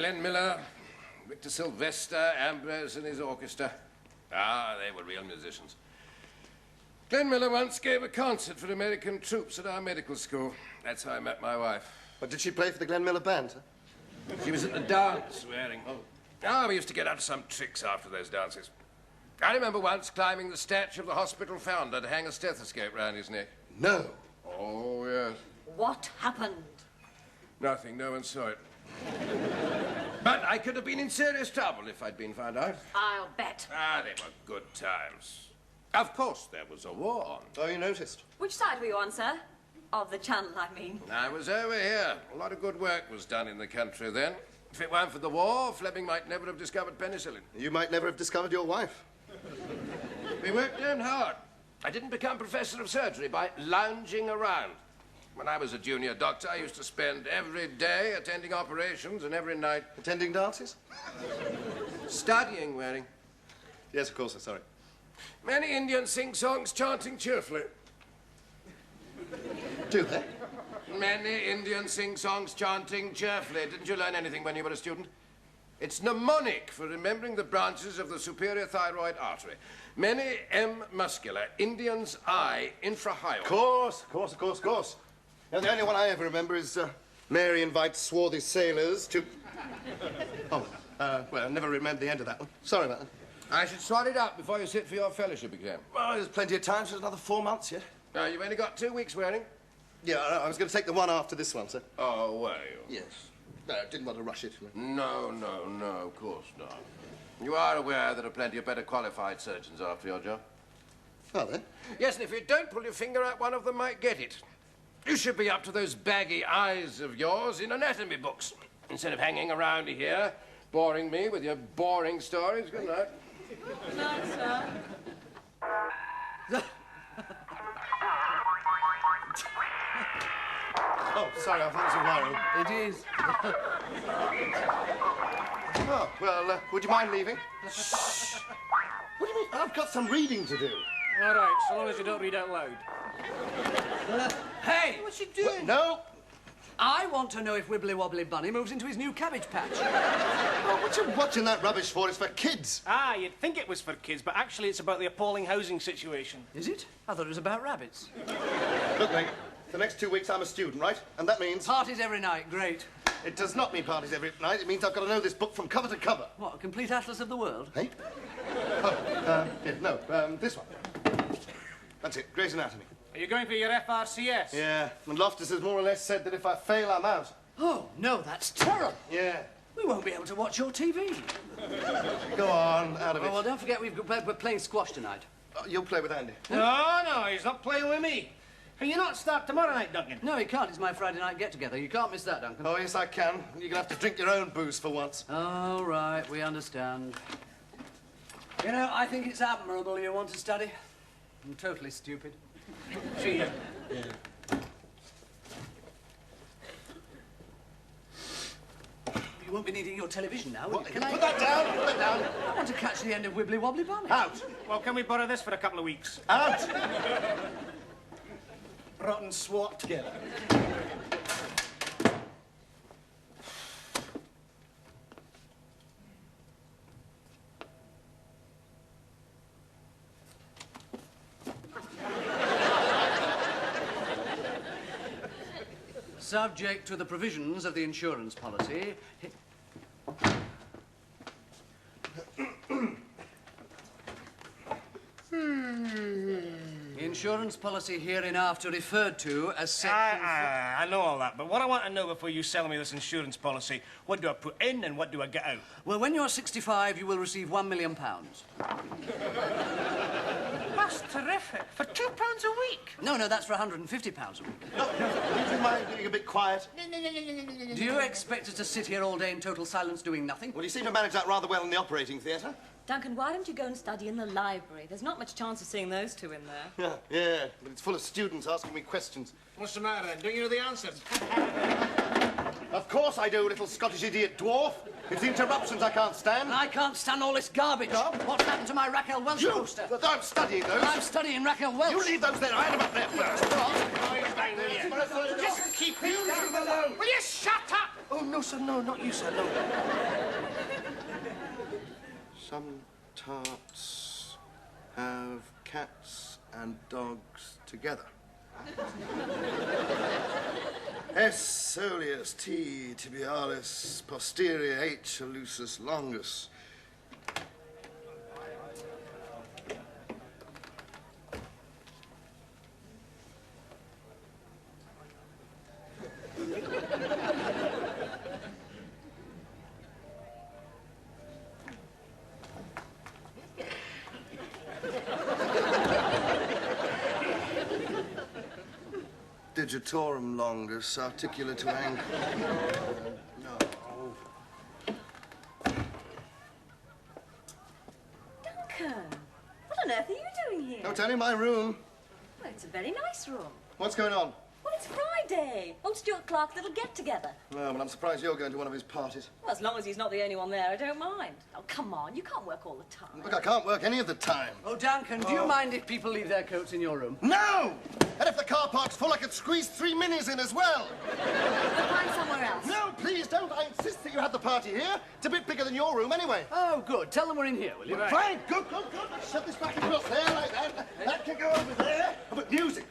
Glenn Miller, Victor Sylvester, Ambrose and his orchestra. Ah, they were real musicians. Glenn Miller once gave a concert for American troops at our medical school. That's how I met my wife. But did she play for the Glenn Miller band, huh? She was at the dance, wearing... Oh, we used to get out some tricks after those dances. I remember once climbing the statue of the hospital founder to hang a stethoscope round his neck. No. Oh, yes. What happened? Nothing. No one saw it. But I could have been in serious trouble if I'd been found out. I'll bet. Ah, they were good times. Of course, there was a war on. Oh, you noticed? Which side were you on, sir? Of the channel, I mean. I was over here. A lot of good work was done in the country then. If it weren't for the war, Fleming might never have discovered penicillin. You might never have discovered your wife. We worked down hard. I didn't become professor of surgery by lounging around. When I was a junior doctor, I used to spend every day attending operations and every night... Attending dances? Studying, Waring. Yes, of course, I'm sorry. Many Indians sing songs chanting cheerfully. Do they? Many Indians sing songs chanting cheerfully. Didn't you learn anything when you were a student? It's mnemonic for remembering the branches of the superior thyroid artery. Many M muscular, Indians I infrahyoid. Of course. Now, the only one I ever remember is Mary invites swarthy sailors to... Oh, well, I never remembered the end of that one. Sorry about that. I should sort it out before you sit for your fellowship exam. Well, there's plenty of time, so there's another 4 months yet. You've only got 2 weeks, Waring. Yeah, I was going to take the one after this one, sir. Oh, were you? Yes. No, I didn't want to rush it. No, of course not. You are aware there are plenty of better qualified surgeons after your job? Are there? Yes, and if you don't pull your finger out, one of them might get it. You should be up to those baggy eyes of yours in anatomy books, instead of hanging around here, boring me with your boring stories. Good night. Good night, sir. Oh, sorry, I thought it was a worry. It is. Oh, well, would you mind leaving? Shh. What do you mean? I've got some reading to do. All right, so long as you don't read out loud. Hey! What's she doing? No. I want to know if Wibbly Wobbly Bunny moves into his new cabbage patch. Oh, what you watching that rubbish for? It's for kids. Ah, you'd think it was for kids, but actually it's about the appalling housing situation. Is it? I thought it was about rabbits. Look, mate, the next 2 weeks I'm a student, right? And that means... Parties every night, great. It does not mean parties every night. It means I've got to know this book from cover to cover. What, a complete atlas of the world? Hey? This one. That's it, Grey's Anatomy. Are you going for your FRCS? Yeah, and Loftus has more or less said that if I fail, I'm out. Oh, no, that's terrible. Yeah. We won't be able to watch your TV. Go on, out of it. Oh, well, don't forget we're playing squash tonight. You'll play with Andy. No, he's not playing with me. Can you not start tomorrow night, Duncan? No, he can't. It's my Friday night get-together. You can't miss that, Duncan. Oh, yes, I can. You're going to have to drink your own booze for once. Oh, right, we understand. You know, I think it's admirable you want to study. I'm totally stupid. See ya. Yeah. You won't be needing your television now, will What? you? Can I... Put that down, put that down. I want to catch the end of Wibbly Wobbly Bunny. Out. Well, can we borrow this for a couple of weeks? Out. Rotten swat together. Subject to the provisions of the insurance policy... The insurance policy hereinafter referred to as section... I know all that, but what I want to know before you sell me this insurance policy, what do I put in and what do I get out? Well, when you're 65, you will receive £1 million. That's terrific. For £2 a week? No, that's for £150 a week. Would you mind being a bit quiet? Do you expect us to sit here all day in total silence doing nothing? Well, you seem to manage that rather well in the operating theatre. Duncan, why don't you go and study in the library? There's not much chance of seeing those two in there. Yeah, but it's full of students asking me questions. What's the matter then? Don't you know the answers? Of course I do, little Scottish idiot dwarf. It's the interruptions I can't stand. I can't stand all this garbage. No. What's happened to my Raquel Welch poster? I'm studying those. I'm studying Raquel Welch. You leave those there. I had them up there first. Just keep it. Will you shut up? Oh, no, sir, no, not you, sir, no. Some tarts have cats and dogs together. S. soleus T. tibialis posterior H. lucis longus. Digitorum longus, articular to ankle. No. Duncan, what on earth are you doing here? No, Tony, my room. Well, it's a very nice room. What's going on? Well, it's Friday. Old Stuart Clark's little get-together. Well, but I'm surprised you're going to one of his parties. Well, as long as he's not the only one there, I don't mind. Oh, come on, you can't work all the time. Look, I can't work any of the time. Oh, Duncan, do you mind if people leave their coats in your room? No! And if the car park's full, I could squeeze 3 minis in as well. We'll find somewhere else. No, please don't. I insist that you have the party here. It's a bit bigger than your room anyway. Oh, good. Tell them we're in here, will you? Fine, good. Let's shove this back across there like that. That can go over there. But music,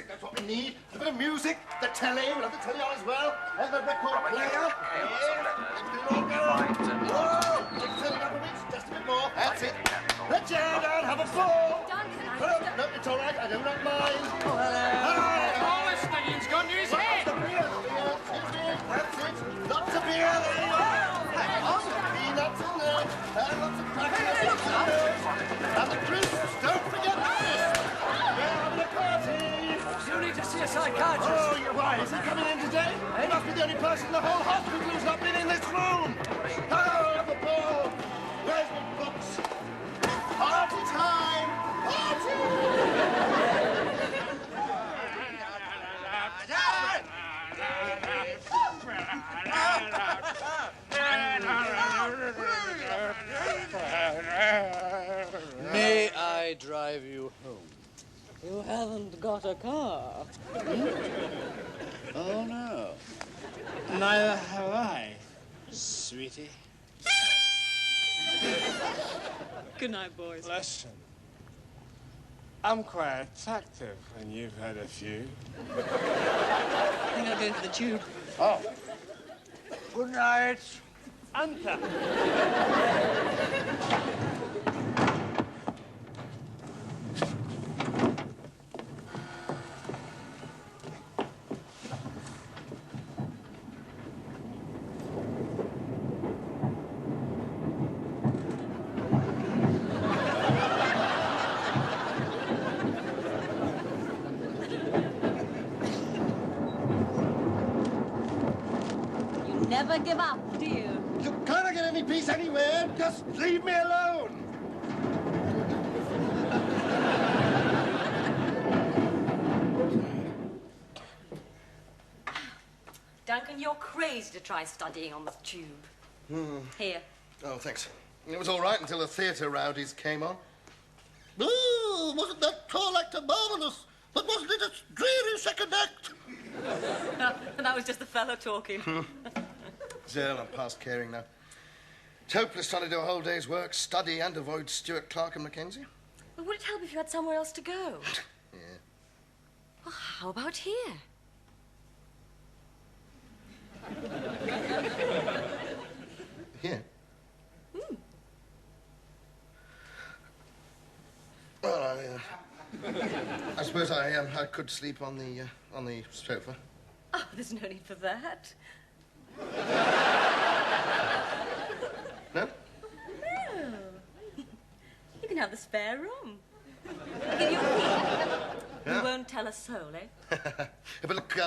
that's what we need. A bit of music, the telly, we'll have the telly on as well. And the record player. Let's turn it up a bit, just a bit more. That's it. Let's jam down, have a fall. Duncan, No, it's all right, I do not mind. Oh, hello. All the studying's gone to his head. Lots of beer, that's it. Lots of beer, there you are. Lots of peanuts in there. Lots of crackers. And the crisps, don't forget the crisps. We're having a party. You need to see a psychiatrist. Oh, why? Is he coming in today? He must be the only person in the whole hospital who's not been in this room. Oh, the ball. Where's my books? Party time! Party! May I drive you home? you haven't got a car. Oh, no. Neither have I, sweetie. Good night, boys. Listen, I'm quite attractive when you've had a few. I think I'll go for the tube. Oh. Good night, Anta. Never give up, do you? You can't get any peace anywhere. Just leave me alone. Duncan, you're crazy to try studying on the tube. Here. Oh, thanks. It was all right until the theatre rowdies came on. Oh, wasn't that tall actor marvellous? But wasn't it a dreary second act? That was just the fellow talking. Zell, I'm past caring now. It's hopeless trying to do a whole day's work, study and avoid Stuart Clark and Mackenzie. Well, would it help if you had somewhere else to go? Yeah. Well, how about here? Here? Well, I suppose I could sleep on the sofa. Oh, there's no need for that. No? No. You can have the spare room. I'll give you a key. Yeah? You won't tell a soul, eh? But look,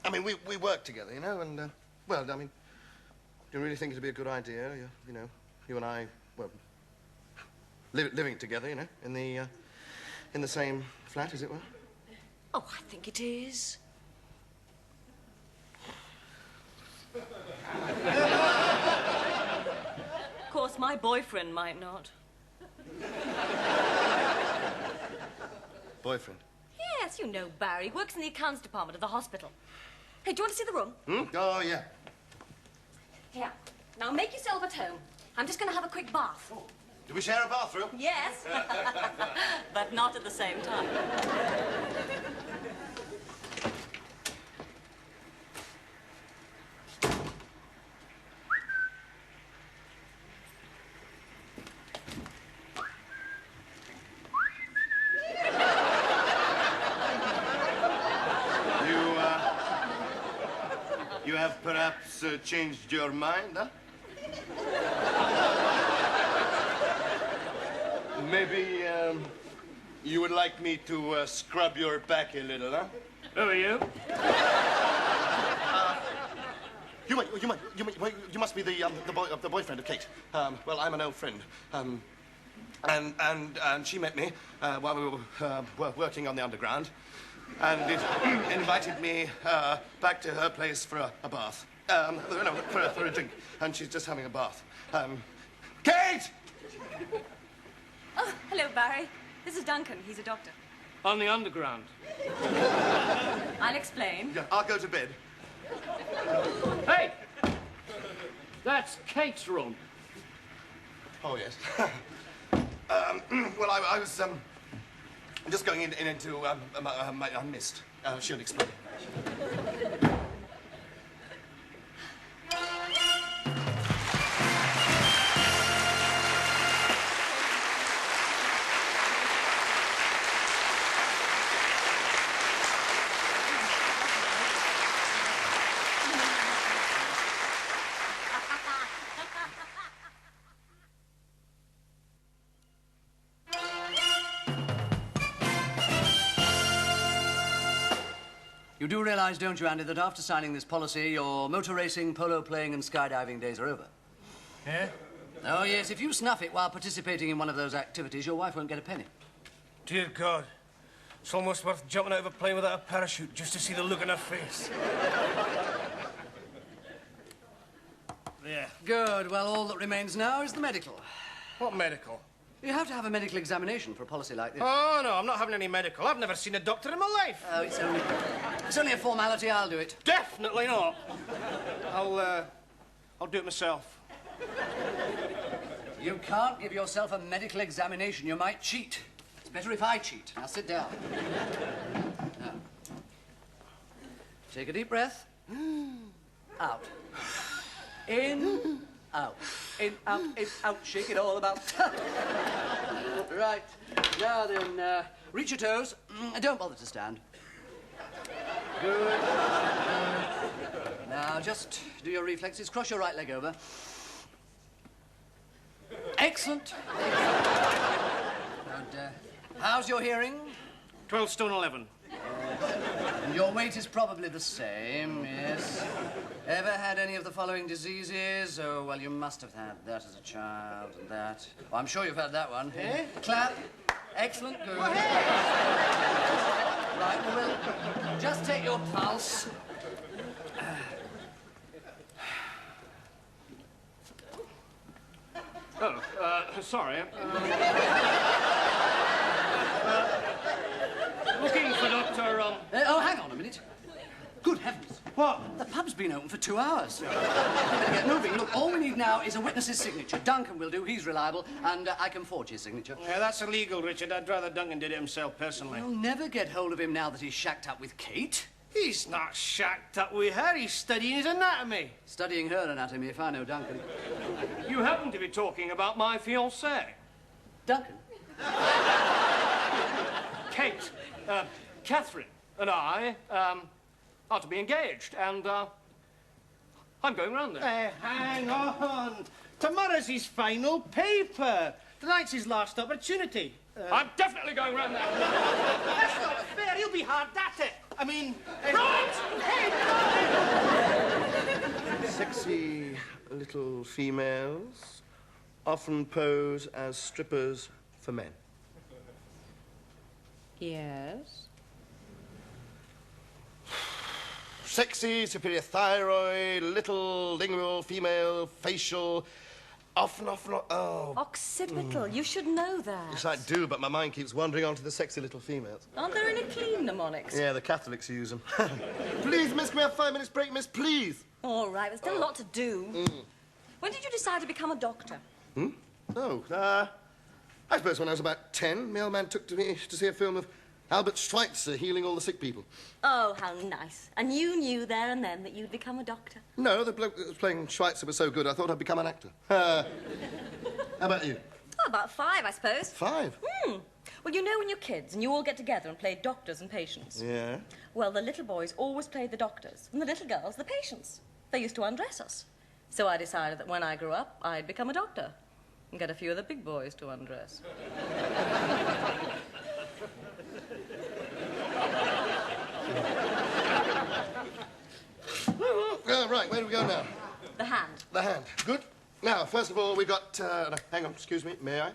I mean, we work together, you know, and, well, I mean, do you really think it'd be a good idea, you know, you and I, well, living together, you know, in the same flat, as it were? Oh, I think it is. Of course, my boyfriend might not. Boyfriend? Yes, you know Barry. Works in the accounts department of the hospital. Hey, do you want to see the room? Oh, yeah. Here. Now make yourself at home. I'm just going to have a quick bath. Do we share a bathroom? Yes. But not at the same time. You have perhaps changed your mind, huh? Maybe you would like me to scrub your back a little, huh? Who are you? You must be the boyfriend of Kate. Well, I'm an old friend. And she met me while we were working on the Underground, and it invited me back to her place for a bath. No, for a drink. And she's just having a bath. Kate! Oh, hello, Barry. This is Duncan. He's a doctor. On the Underground. I'll explain. Yeah, I'll go to bed. Hey! That's Kate's room. Oh, yes. Well, I was just going into my mist. She'll explain. You do realize, don't you, Andy, that after signing this policy, your motor racing, polo playing, and skydiving days are over? Yeah? Oh, yes. If you snuff it while participating in one of those activities, your wife won't get a penny. Dear God. It's almost worth jumping out of a plane without a parachute just to see the look on her face. Yeah. Good. Well, all that remains now is the medical. What medical? You have to have a medical examination for a policy like this. Oh, no, I'm not having any medical. I've never seen a doctor in my life. Oh, it's only a formality. I'll do it. Definitely not. I'll do it myself. You can't give yourself a medical examination. You might cheat. It's better if I cheat. Now, sit down. Now, take a deep breath. Out. In, out. In, out. Shake it all about. Right. Now then, reach your toes. Don't bother to stand. Good. Now, just do your reflexes. Cross your right leg over. Excellent. And, how's your hearing? 12 stone 11. And your weight is probably the same, yes. Ever had any of the following diseases? Oh, well, you must have had that as a child, and that. Well, I'm sure you've had that one. Eh? Clap. Excellent, good. Right, well, we'll just take your pulse. Oh, sorry. Looking for Dr. Oh, hang on a minute. Good heavens. What? The pub's been open for 2 hours. You better get moving. Look, all we need now is a witness's signature. Duncan will do. He's reliable, and I can forge his signature. Yeah, that's illegal, Richard. I'd rather Duncan did it himself personally. You'll never get hold of him now that he's shacked up with Kate. He's not shacked up with her. He's studying his anatomy. Studying her anatomy, if I know Duncan. You happen to be talking about my fiancée. Duncan? Kate, Catherine and I, are to be engaged, and, I'm going round there. Hey, hang on. Tomorrow's his final paper. Tonight's his last opportunity. I'm definitely going round there. That's not fair. He'll be hard at it. I mean... Right! Hey! Sexy little females often pose as strippers for men. Yes? Sexy, superior thyroid, little lingual, female, facial, often, oh. Occipital. You should know that. Yes, I do, but my mind keeps wandering on to the sexy little females. Aren't there any clean mnemonics? Yeah, the Catholics use them. Please, miss, can we have 5 minutes break, miss, please? All right, there's still a lot to do. When did you decide to become a doctor? Oh, I suppose when I was about 10, mailman took me to see a film of Albert Schweitzer healing all the sick people. Oh, how nice. And you knew there and then that you'd become a doctor? No, the bloke that was playing Schweitzer was so good, I thought I'd become an actor. How about you? Oh, about 5, I suppose. 5? Well, you know when you're kids and you all get together and play doctors and patients? Yeah? Well, the little boys always played the doctors and the little girls the patients. They used to undress us. So I decided that when I grew up, I'd become a doctor and get a few of the big boys to undress. Right, where do we go now? The hand. The hand. Good. Now, first of all, we've got... no, hang on, excuse me, may I?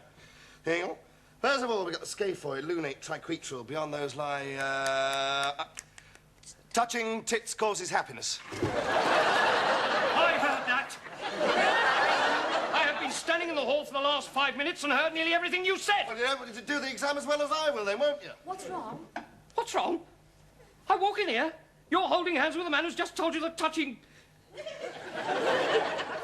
Hang on. First of all, we've got the scaphoid, lunate, triquetral. Beyond those lie... touching tits causes happiness. I heard that. I have been standing in the hall for the last 5 minutes and heard nearly everything you said. Well, you're able to do the exam as well as I will, then, won't you? What's wrong? What's wrong? I walk in here, you're holding hands with a man who's just told you that touching...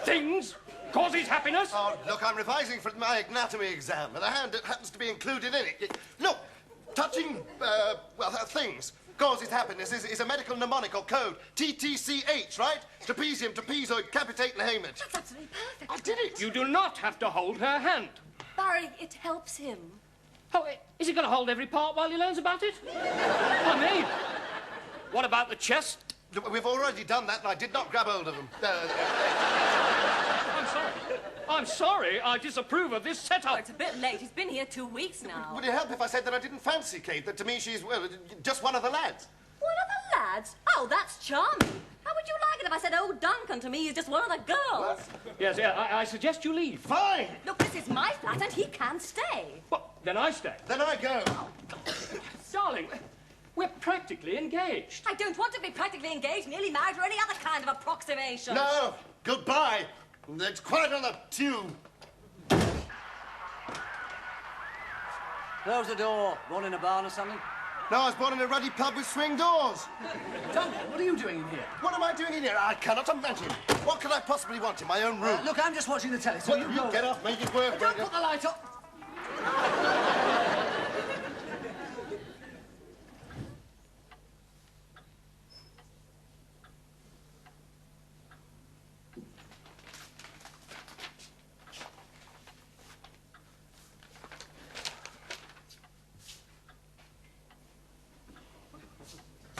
things causes happiness. Oh, look, I'm revising for my anatomy exam, and the hand happens to be included in it. Look, touching, things causes happiness is a medical mnemonic or code. TTCH, right? Trapezium, trapezoid, capitate, and hamate. That's absolutely perfect. I did it. You do not have to hold her hand. Barry, it helps him. Oh, is he going to hold every part while he learns about it? I mean, what about the chest? We've already done that, and I did not grab hold of them. I'm sorry. I'm sorry. I disapprove of this setup. Oh, it's a bit late. He's been here 2 weeks now. Would it help if I said that I didn't fancy Kate, that to me she's, well, just one of the lads? One of the lads? Oh, that's charming. How would you like it if I said, oh, Duncan to me is just one of the girls? Yes, yeah, I suggest you leave. Fine. Look, this is my flat and he can stay. Well, then I stay. Then I go. Darling, we're practically engaged. I don't want to be practically engaged, nearly married, or any other kind of approximation. No, goodbye. It's quite on the tube. Close the door. Born in a barn or something? No, I was born in a ruddy pub with swing doors. Duncan, what are you doing in here? What am I doing in here? I cannot imagine. What could I possibly want in my own room? Look, I'm just watching the telly, so Well, you you go... get off, make it work. Don't put the light on.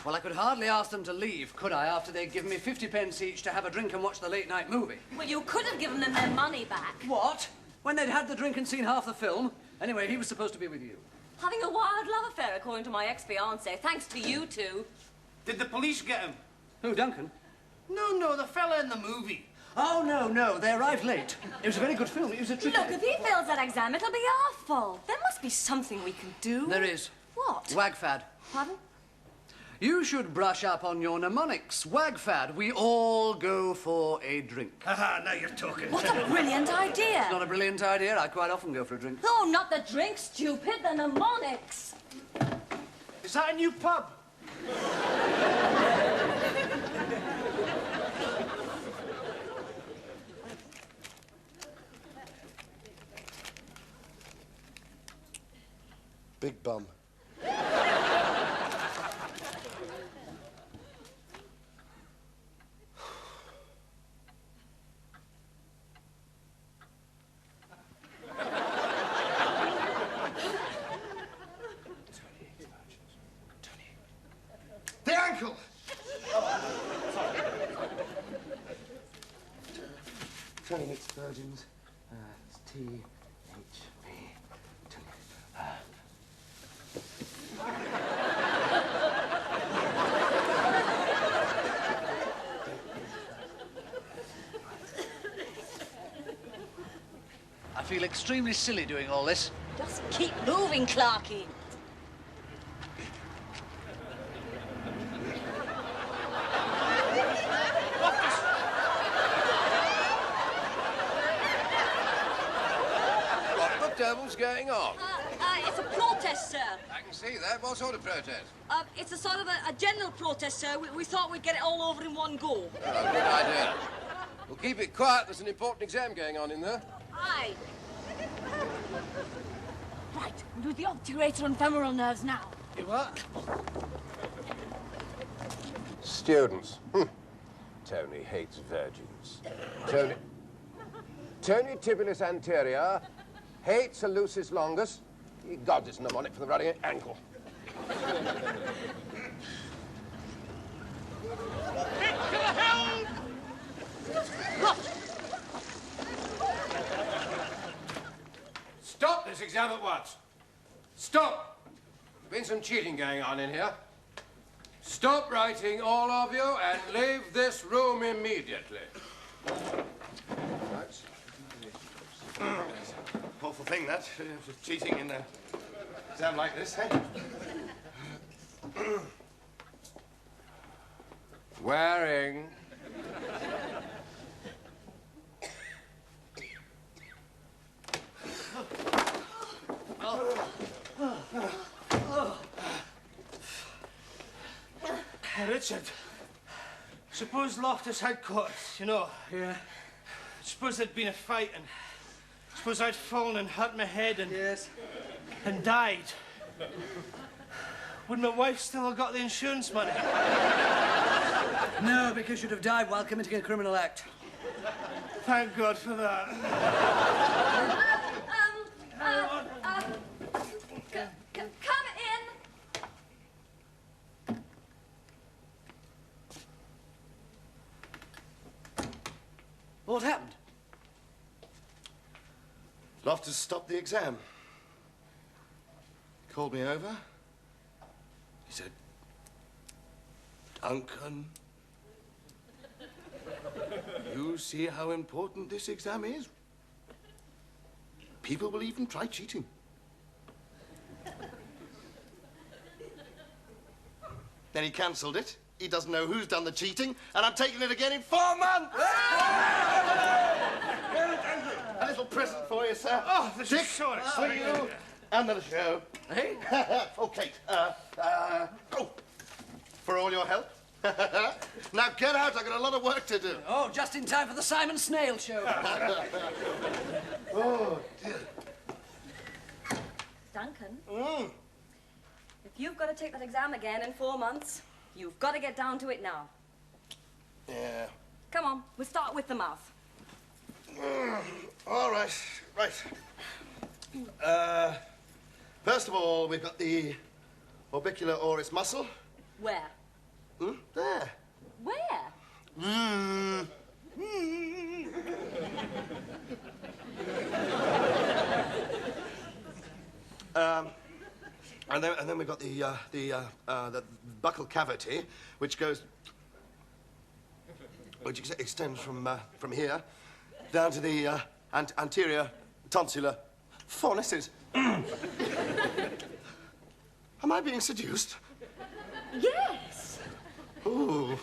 Well, I could hardly ask them to leave, could I, after they'd given me 50 pence each to have a drink and watch the late-night movie? Well, you could have given them their money back. What? When they'd had the drink and seen half the film? Anyway, he was supposed to be with you. Having a wild love affair, according to my ex-fiancé, thanks to you two. Did the police get him? Who, Duncan? No, the fella in the movie. Oh, no, they arrived late. It was a very good film. It was a trick. Look, if he fails that exam, it'll be our fault. There must be something we can do. There is. What? Wagfad. Pardon? You should brush up on your mnemonics. Wagfad. We all go for a drink. Aha, now you're talking. What a brilliant idea. Not a brilliant idea. I quite often go for a drink. Oh, not the drink, stupid, the mnemonics. Is that a new pub? Big bum. The ankle! Tony mixed virgins. It's THV. I feel extremely silly doing all this. Just keep moving, Clarky. What the devil's going on? It's a protest, sir. I can Didn't see that. What sort of protest? It's a sort of a general protest, sir. We thought we'd get it all over in one go. Oh, good idea. Well, keep it quiet. There's an important exam going on in there. Aye. Right, we'll do the obturator on femoral nerves now. You what? Students. Tony hates virgins. Tony tibialis anterior hates a lucis longus. God, this mnemonic for the running ankle. Stop this exam at once. Stop. There's been some cheating going on in here. Stop writing, all of you, and leave this room immediately. Right. Awful thing, that. Cheating in an exam like this, eh? Waring. Richard, suppose Loftus had caught us, you know. Yeah. Suppose there'd been a fight and suppose I'd fallen and hurt my head and... Yes. And died. Would my wife still have got the insurance money? No, because you'd have died while committing a criminal act. Thank God for that. Come in. What happened? Loftus stopped the exam. Called me over. He said, Duncan, you see how important this exam is? People will even try cheating. Then he cancelled it. He doesn't know who's done the cheating, and I'm taking it again in 4 months! A little present for you, sir. Oh, this Dick, is so for exciting. you. Another show. Hey? Oh, Kate. Oh, for all your help. Now get out. I've got a lot of work to do. Oh, just in time for the Simon Snail show. Oh, dear. Duncan, if you've got to take that exam again in 4 months, you've got to get down to it now. Yeah. Come on, we'll start with the mouth. All right. Right. First of all, we've got the orbicular oris muscle. Where? There. Where? And then we've got the buccal cavity, which extends from here down to the anterior tonsillar fornices. Am I being seduced? Yes. Ooh.